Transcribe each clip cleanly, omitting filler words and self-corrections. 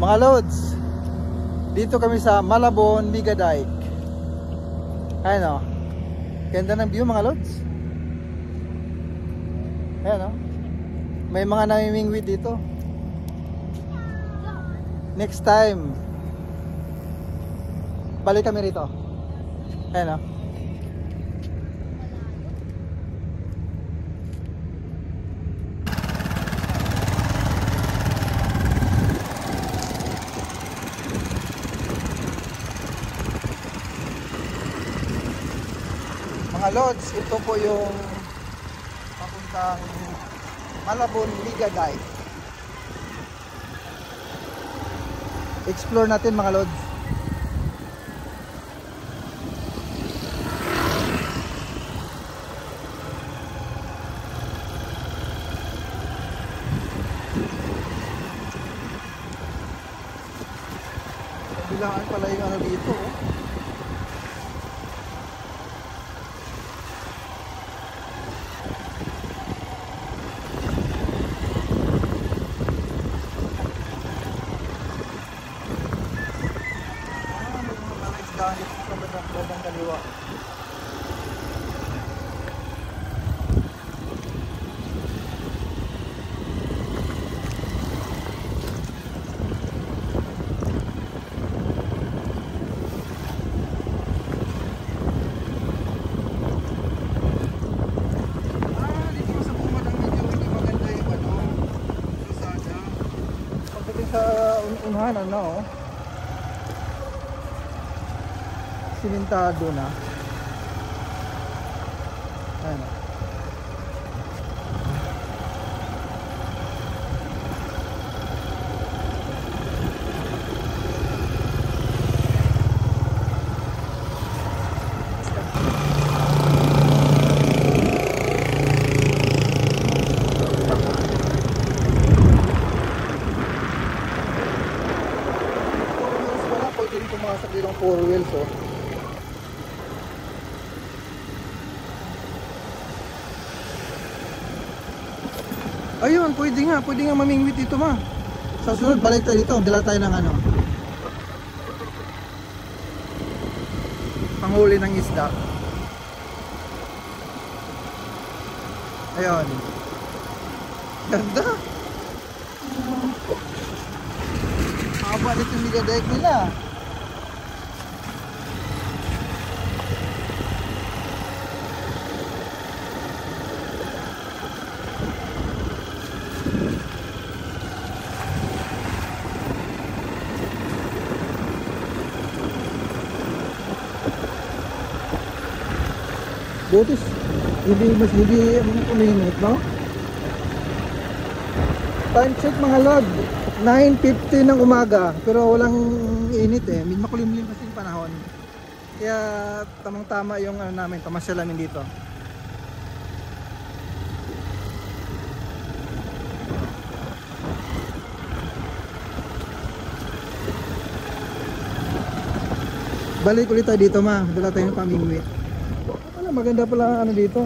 Mga lods, dito kami sa Malabon, Migadike. Ayan o, ganda ng view mga lods. Ayan o, may mga namimingwit dito. Next time balik kami rito. Ayan o. Mga lods, ito po yung papuntang Malabon, Migadike. Explore natin mga lods. Bilangan pala yung ano dito oh. Dito sa bandang kaliwa. Dito sa bungad ang medyo hindi maganda yung ano, Lazada. Pagdating sa unhanan na oh. Simentado na. Ayan. Pwede rin pumasok dito ng 4 wheels oh. Ayun, pwede nga mamingwit dito ma. Sa sunod, balik tayo dito, dala tayo ng ano, panghuli ng isda. Ayun. Ganda. Haba dito yung Migadike nila. Butis, hindi uminit, no? Time check mga lod, 9:50 ng umaga, pero walang init eh, makulimlim kasi yung panahon. Kaya tamang tama yung ano namin, pamasyal namin dito. Balik ulit tayo dito ma, dala tayo ng pamingwit. Maganda pala ano dito.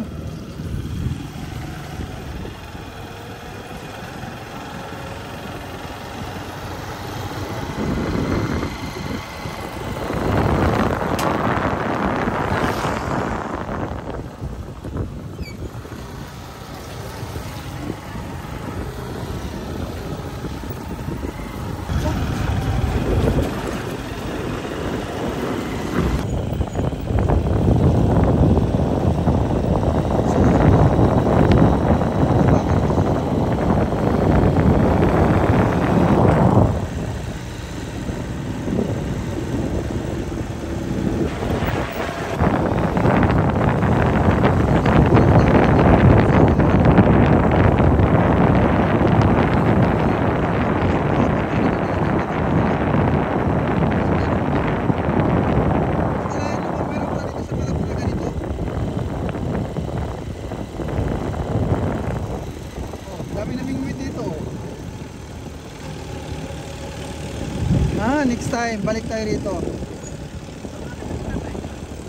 Next time, balik tayo rito.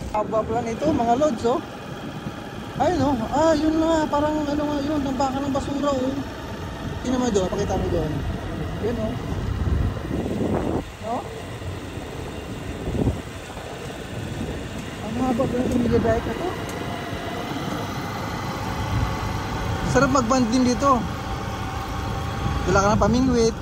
Haba pala nito mga lods oh. Ayun oh, yun na, parang ano nga yun, ang baka ng basura oh. Yun naman doon, pakita mo doon. Yun oh. No? Ang haba pa yung Emilia Dike na to. Sarap mag-band din dito. Dala ka ng pamingwit.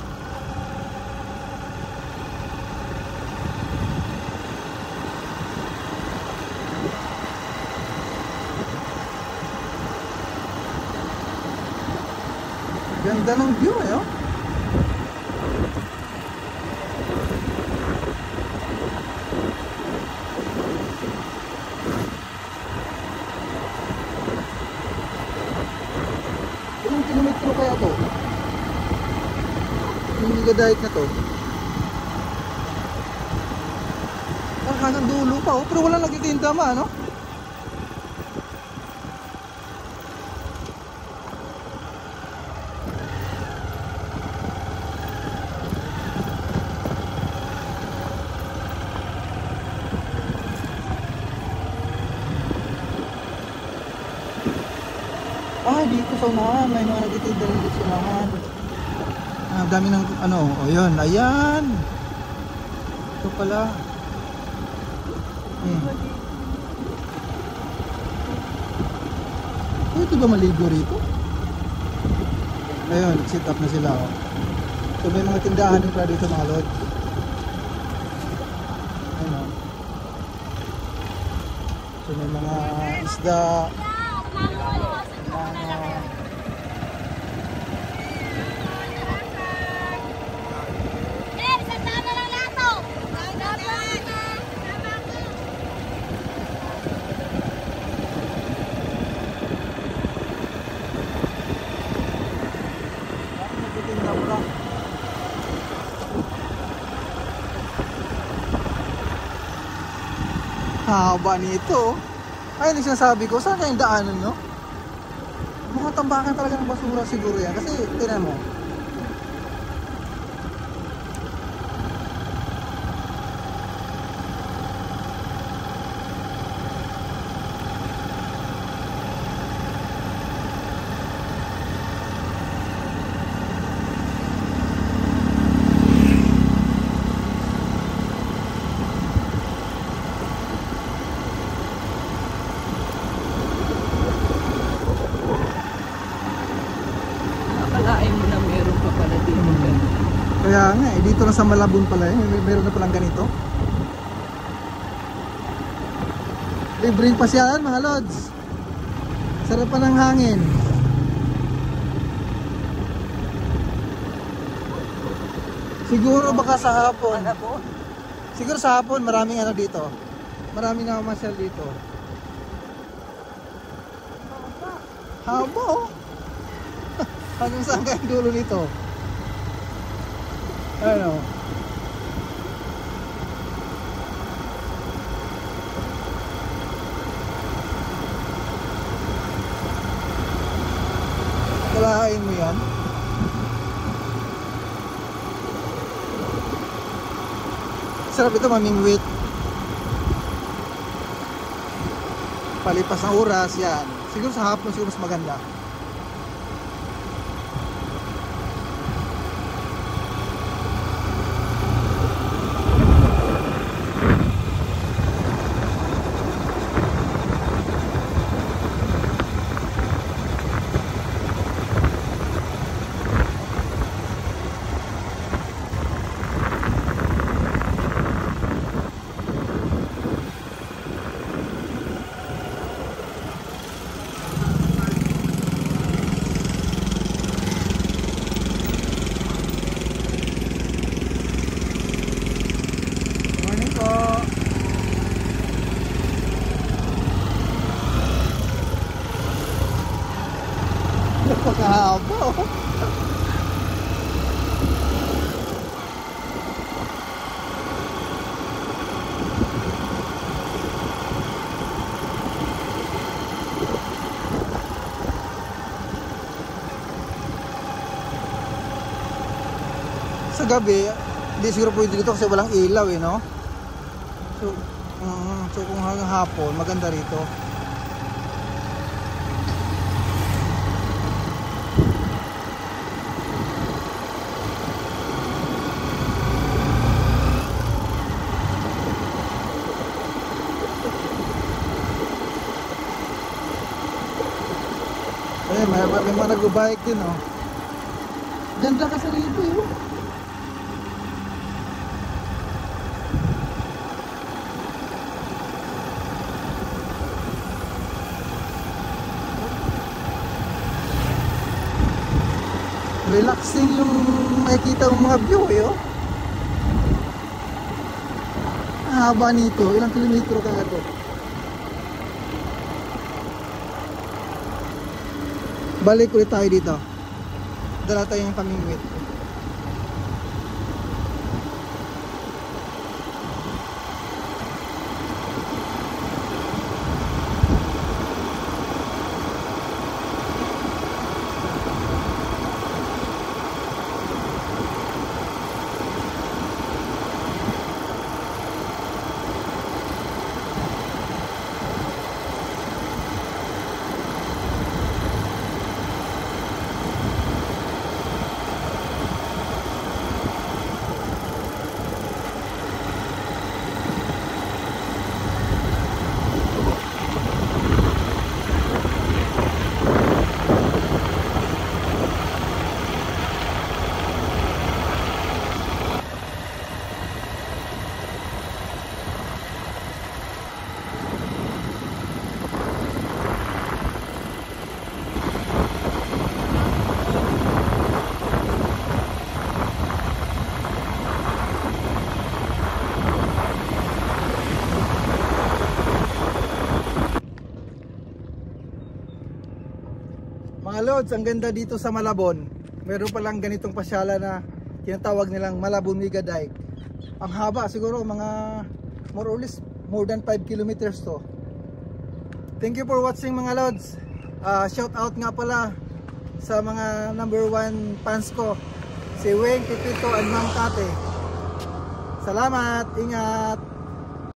Ganda ng view eh, oh. Ilang kilometro kaya to? Yung Ligadahit na to. Hanggang dulo pa, oh. Pero wala nagtitinda ma, no? Dito sa unahan, may mga nagtitinda rin dito sa unahan. Dami ng ano, o yun, ayan. Ito pala. Pwede ba maligo rito? Ayun, sit up na sila, oh. So may mga tindahan din pala dito mga lod. Ayun, oh. So may mga isda. Haba nito. Ayun yung sinasabi ko, saan kayong daanan nyo? Mukhang tambakan talaga ng basura siguro yan. Kasi tinan mo, kaya nga eh, dito na sa Malabon pala eh, meron na palang ganito. Libreng pasyalan mga lods. Sarap pa ng hangin. Siguro baka sa hapon. Siguro sa hapon maraming ano dito. Maraming namamasyal dito. Haba oh. Hanggang saan kaya dulo nito? Ano? Kalahain mo yan. Sarap ito mamingwit. Palipas ng oras yan. Siguro sa hapon siguro mas maganda. Napakahaba oh. Sa gabi, hindi siguro pwede dito kasi walang ilaw eh, no? So kung hanggang hapon, maganda rito. May mga nag-bike din, oh. Ganda kasi rito, eh. Relaxing yung makikita ng mga view, eh, oh. Ang haba nito, ilang kilometro ka ito? Balik ulit tayo dito. Dala tayo yung pamingwit. Mga lods, ang ganda dito sa Malabon. Meron palang ganitong pasyala na tinatawag nilang Malabon Mega Dike. Ang haba, siguro mga more or less more than 5 kilometers to. Thank you for watching mga lods. Shout out nga pala sa mga #1 fans ko, si Weng, Pipito, and Ma'am Tate. Salamat, ingat.